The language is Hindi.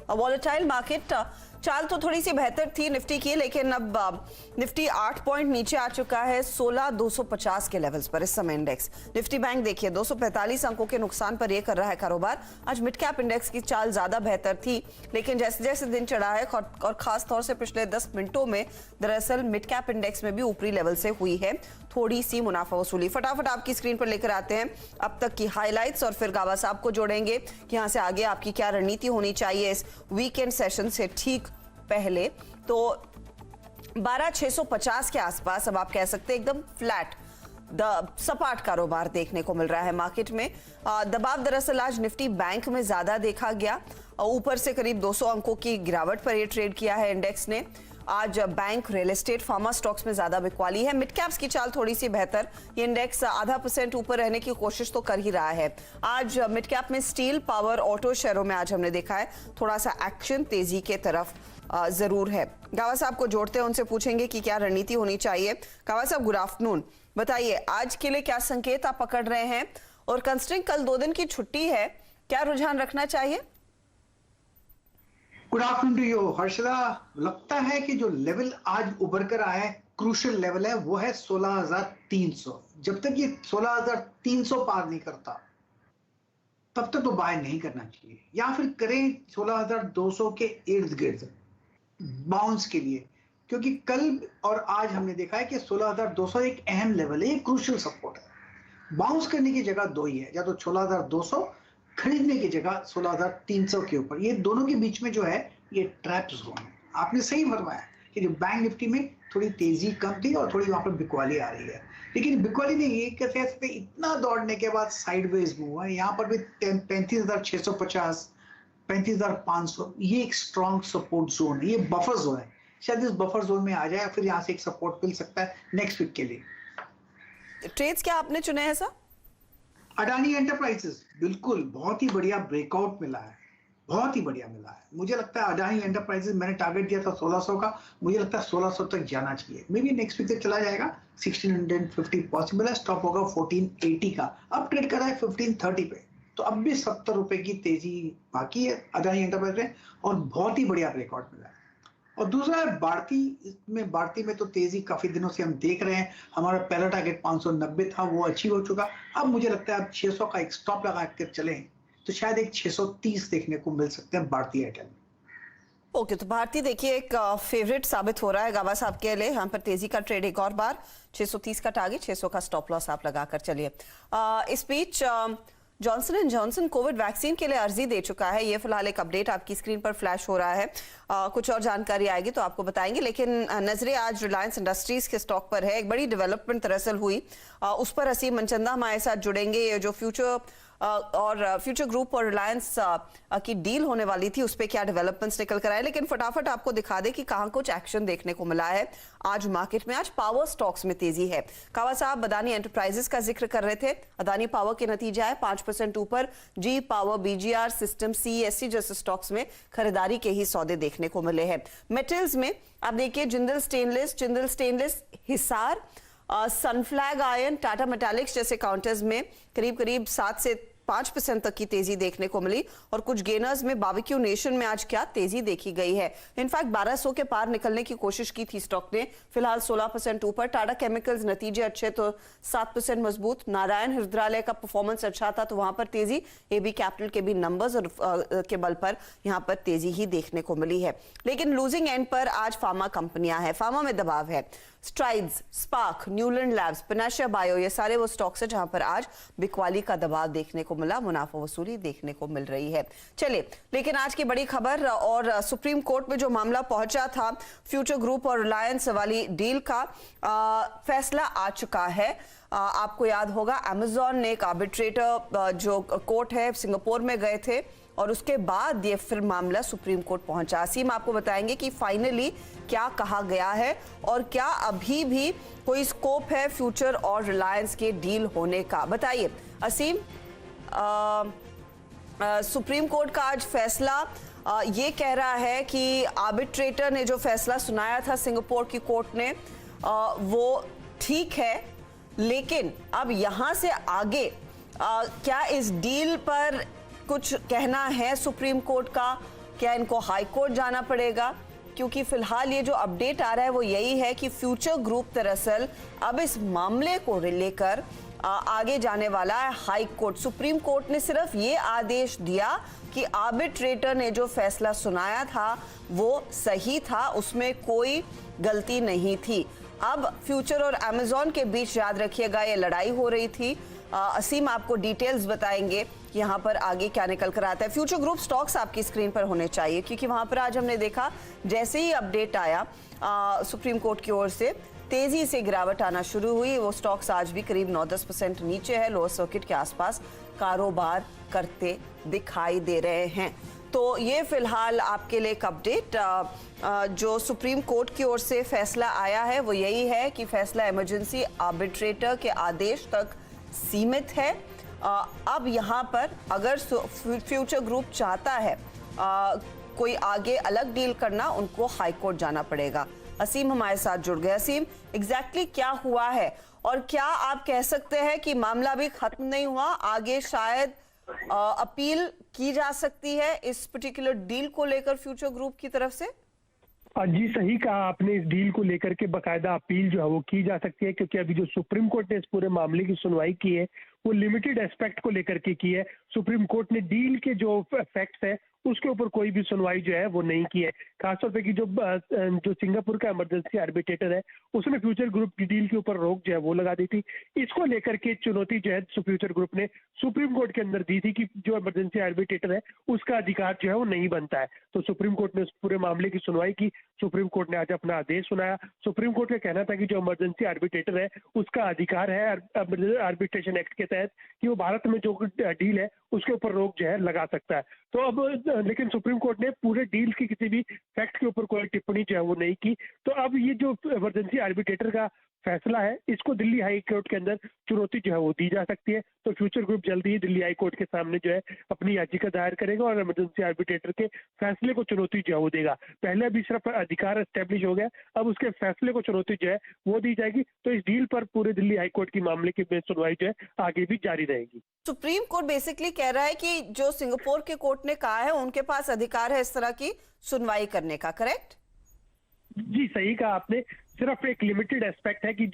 Volatile market. चाल तो थोड़ी सी बेहतर थी निफ्टी की, लेकिन अब निफ्टी 8 पॉइंट नीचे आ चुका है 16,250 के लेवल्स पर इस समय इंडेक्स। निफ्टी बैंक देखिए 245 अंकों के नुकसान पर ये कर रहा है कारोबार। आज मिड कैप इंडेक्स की चाल ज्यादा बेहतर थी, लेकिन जैसे जैसे दिन चढ़ा है और खास तौर से पिछले 10 मिनटों में दरअसल मिड कैप इंडेक्स में भी ऊपरी लेवल से हुई है थोड़ी सी मुनाफा वसूली। फटाफट आपकी स्क्रीन पर लेकर आते हैं अब तक की हाईलाइट्स और फिर गावा साहब को जोड़ेंगे कि यहां से आगे आपकी क्या रणनीति होनी चाहिए इस वीकेंड सेशन से ठीक पहले। तो 12,650 के आसपास अब आप कह सकते हैं एकदम फ्लैट सपाट कारोबार देखने को मिल रहा है मार्केट में। दबाव दरअसल आज निफ्टी बैंक में ज्यादा देखा गया, ऊपर से करीब 200 अंकों की गिरावट पर यह ट्रेड किया है इंडेक्स ने। आज bank, real estate, pharma stocks में ज्यादा बिकवाली है। मिड कैप्स की चाल थोड़ी सी बेहतर, ये इंडेक्स आधा % ऊपर रहने की कोशिश तो कर ही रहा है। आज मिड कैप में स्टील, पावर, ऑटो शेयरों में आज हमने देखा है थोड़ा सा एक्शन तेजी के तरफ जरूर है। गावा साहब को जोड़ते हैं, उनसे पूछेंगे कि क्या रणनीति होनी चाहिए। गावा साहब गुड आफ्टरनून, बताइए आज के लिए क्या संकेत आप पकड़ रहे हैं, और कंसिडरिंग कल 2 दिन की छुट्टी है क्या रुझान रखना चाहिए? Good afternoon to you Harshada. लगता है कि जो लेवल आज उभर कर आया है, क्रूशियल लेवल है, वो है 16,300। जब तक ये 16,300 पार नहीं करता तब तक तो बाय नहीं करना चाहिए, या फिर करें 16,200 के इर्द गिर्द बाउंस के लिए, क्योंकि कल और आज हमने देखा है कि 16,200 एक अहम लेवल है, एक क्रूशियल सपोर्ट है। बाउंस करने की जगह 2 ही है, या तो 16,200 खरीदने की जगह 16,300 के ऊपर। ये दोनों के बीच में जो है ये ट्रैप जोन है। आपने सही फरमाया कि जो बैंक निफ्टी में थोड़ी तेजी कम थी और थोड़ी वहां पर बिकवाली आ रही है, लेकिन बिकवाली ने ये कैसे सकते, इतना दौड़ने के बाद साइडवेज मूव है। यहाँ पर भी 35,650, 35,500 ये एक स्ट्रॉन्ग सपोर्ट जोन है, ये बफर जोन है। शायद इस बफर जोन में आ जाए, फिर यहाँ से एक सपोर्ट मिल सकता है नेक्स्ट वीक के लिए। ट्रेड्स क्या आपने चुने हैं सर? अडानी एंटरप्राइजेस, बिल्कुल बहुत ही बढ़िया ब्रेकआउट मिला है, बहुत ही बढ़िया मिला है। मुझे लगता है अडानी एंटरप्राइजेस, मैंने टारगेट दिया था 1600 का, मुझे लगता है 1600 तक जाना चाहिए। मे बी नेक्स्ट वीक तक चला जाएगा, 1650 पॉसिबल है। स्टॉप होगा 1480 का, अब ट्रेड कर रहा है 1530 पे, तो अब भी 70 रुपए की तेजी बाकी है अडानी एंटरप्राइज में, और बहुत ही बढ़िया ब्रेकआउट मिला है। और दूसरा है भारती में तो तेजी काफी दिनों से हम देख रहे हैं। हमारा पहला टारगेट 590 था, वो अचीव हो चुका। अब मुझे लगता है अब 600 का एक स्टॉप लगा कर चलें तो शायद एक 630 देखने को मिल सकते हैं भारतीय एयरटेल। ओके, तो भारती देखिए एक फेवरेट साबित हो रहा है गावा साहब के लिए। यहाँ पर तेजी का ट्रेड एक और बार, 630 का टारगेट, 600 का स्टॉप लॉस आप लगाकर चलिए। इस बीच Johnson and Johnson COVID vaccine के लिए अर्जी दे चुका है। ये फिलहाल एक अपडेट आपकी स्क्रीन पर फ्लैश हो रहा है। कुछ और जानकारी आएगी तो आपको बताएंगे, लेकिन नजरें आज रिलायंस इंडस्ट्रीज के स्टॉक पर है। एक बड़ी डेवलपमेंट दरअसल हुई, उस पर असीम मनचंदा हमारे साथ जुड़ेंगे। ये जो फ्यूचर ग्रुप और रिलायंस की डील होने वाली थी, उस पर क्या डेवलपमेंट्स निकल कर आए, लेकिन फटाफट आपको दिखा दे कि कहां कुछ एक्शन देखने को मिला है आज मार्केट में। आज पावर स्टॉक्स में तेजी है। कावा साहब अदानी एंटरप्राइजेस का जिक्र कर रहे थे। अदानी पावर के नतीजा है 5% ऊपर। जी पावर, बीजीआर सिस्टम, सीएससी जैसे स्टॉक्स में खरीदारी के ही सौदे देखने को मिले हैं। मेटल्स में आप देखिए जिंदल स्टेनलेस, हिसार, सनफ्लैग आयरन, टाटा मेटालिक्स जैसे काउंटर्स में करीब 7 से 5% तक की तेजी देखने को मिली। और कुछ गेनर्स में बारबेक्यू नेशन में आज क्या तेजी देखी गई है। इनफैक्ट 1200 के पार निकलने की कोशिश की थी स्टॉक ने, फिलहाल 16% ऊपर। टाटा केमिकल्स नतीजे अच्छे तो 7% मजबूत। नारायण हृदयालय का परफॉर्मेंस अच्छा था तो वहां पर तेजी। एबी कैपिटल के भी नंबर्स के बल पर यहां पर तेजी ही देखने को मिली है। लेकिन लूजिंग एंड पर आज फार्मा कंपनियां हैं, फार्मा में दबाव है। Strides, Sparc, Neuland Labs, Panacea Bio, ये सारे वो स्टॉक्स हैं जहां पर आज बिकवाली का दबाव देखने को मिला, मुनाफा वसूली देखने को मिल रही है। चलिए, लेकिन आज की बड़ी खबर, और सुप्रीम कोर्ट में जो मामला पहुंचा था फ्यूचर ग्रुप और रिलायंस वाली डील का, फैसला आ चुका है। आपको याद होगा अमेजॉन ने एक आर्बिट्रेटर जो कोर्ट है सिंगापुर में गए थे, और उसके बाद ये फिर मामला सुप्रीम कोर्ट पहुंचा। असीम आपको बताएंगे कि फाइनली क्या कहा गया है, और क्या अभी भी कोई स्कोप है फ्यूचर और रिलायंस के डील होने का। बताइए असीम, सुप्रीम कोर्ट का आज फैसला ये कह रहा है कि आर्बिट्रेटर ने जो फैसला सुनाया था सिंगापुर की कोर्ट ने, वो ठीक है, लेकिन अब यहां से आगे क्या इस डील पर कुछ कहना है सुप्रीम कोर्ट का, क्या इनको हाई कोर्ट जाना पड़ेगा? क्योंकि फिलहाल ये जो अपडेट आ रहा है वो यही है कि फ्यूचर ग्रुप दरअसल अब इस मामले को लेकर आगे जाने वाला है हाई कोर्ट। सुप्रीम कोर्ट ने सिर्फ ये आदेश दिया कि आर्बिट्रेटर ने जो फैसला सुनाया था वो सही था, उसमें कोई गलती नहीं थी। अब फ्यूचर और अमेजॉन के बीच, याद रखिएगा, ये लड़ाई हो रही थी। असीम आपको डिटेल्स बताएंगे कि यहाँ पर आगे क्या निकल कर आता है। फ्यूचर ग्रुप स्टॉक्स आपकी स्क्रीन पर होने चाहिए, क्योंकि वहां पर आज हमने देखा जैसे ही अपडेट आया सुप्रीम कोर्ट की ओर से तेजी से गिरावट आना शुरू हुई। वो स्टॉक्स आज भी करीब 9-10% नीचे है, लोअर सर्किट के आसपास कारोबार करते दिखाई दे रहे हैं। तो ये फिलहाल आपके लिए एक अपडेट। जो सुप्रीम कोर्ट की ओर से फैसला आया है वो यही है कि फैसला इमरजेंसी आर्बिट्रेटर के आदेश तक सीमित है। अब यहाँ पर अगर फ्यूचर ग्रुप चाहता है कोई आगे अलग डील करना, उनको हाई कोर्ट जाना पड़ेगा। असीम हमारे साथ जुड़ गए। असीम, एग्जैक्टली क्या हुआ है और क्या आप कह सकते हैं कि मामला भी खत्म नहीं हुआ, आगे शायद अपील की जा सकती है इस पर्टिकुलर डील को लेकर फ्यूचर ग्रुप की तरफ से? जी सही कहा आपने, इस डील को लेकर के बकायदा अपील जो है वो की जा सकती है, क्योंकि अभी जो सुप्रीम कोर्ट ने इस पूरे मामले की सुनवाई की है वो लिमिटेड एस्पेक्ट को लेकर के की है। सुप्रीम कोर्ट ने डील के जो फैक्ट्स है उसके ऊपर कोई भी सुनवाई जो है वो नहीं की है। खासतौर पे कि जो सिंगापुर का इमरजेंसी आर्बिट्रेटर है उसने फ्यूचर ग्रुप की डील के ऊपर रोक जो है वो लगा दी थी। इसको लेकर के चुनौती जो है फ्यूचर ग्रुप ने सुप्रीम कोर्ट के अंदर दी थी कि जो इमरजेंसी आर्बिट्रेटर है उसका अधिकार जो है वो नहीं बनता है। तो सुप्रीम कोर्ट ने उस पूरे मामले की सुनवाई की। सुप्रीम कोर्ट ने आज अपना आदेश सुनाया। सुप्रीम कोर्ट का कहना था कि जो इमरजेंसी आर्बिट्रेटर है उसका अधिकार है आर्बिट्रेशन एक्ट के तहत कि वो भारत में जो डील है उसके ऊपर रोक जो है लगा सकता है। तो अब लेकिन सुप्रीम कोर्ट ने पूरे डील की किसी भी फैक्ट के ऊपर कोई टिप्पणी जो है वो नहीं की। तो अब ये जो इमरजेंसी आर्बिट्रेटर का फैसला है इसको दिल्ली हाई कोर्ट के अंदर चुनौती जो है वो दी जा सकती है। तो फ्यूचर ग्रुप जल्दी ही दिल्ली हाई कोर्ट के सामने जो है अपनी याचिका दायर करेगा और इमरजेंसी आर्बिट्रेटर के फैसले को चुनौती जो है वो देगा। पहले अभी सिर्फ अधिकार एस्टेब्लिश हो गया, अब उसके फैसले को चुनौती जो है वो दी जाएगी। तो इस डील पर पूरे दिल्ली हाई कोर्ट की मामले की सुनवाई जो है आगे भी जारी रहेगी। सुप्रीम कोर्ट बेसिकली कह रहा है कि जो सिंगापुर के कोर्ट ने कहा है उनके पास अधिकार है इस तरह की सुनवाई करने का, करेक्ट? जी सही कहा आपने, सिर्फ एक लिमिटेड एस्पेक्ट है कि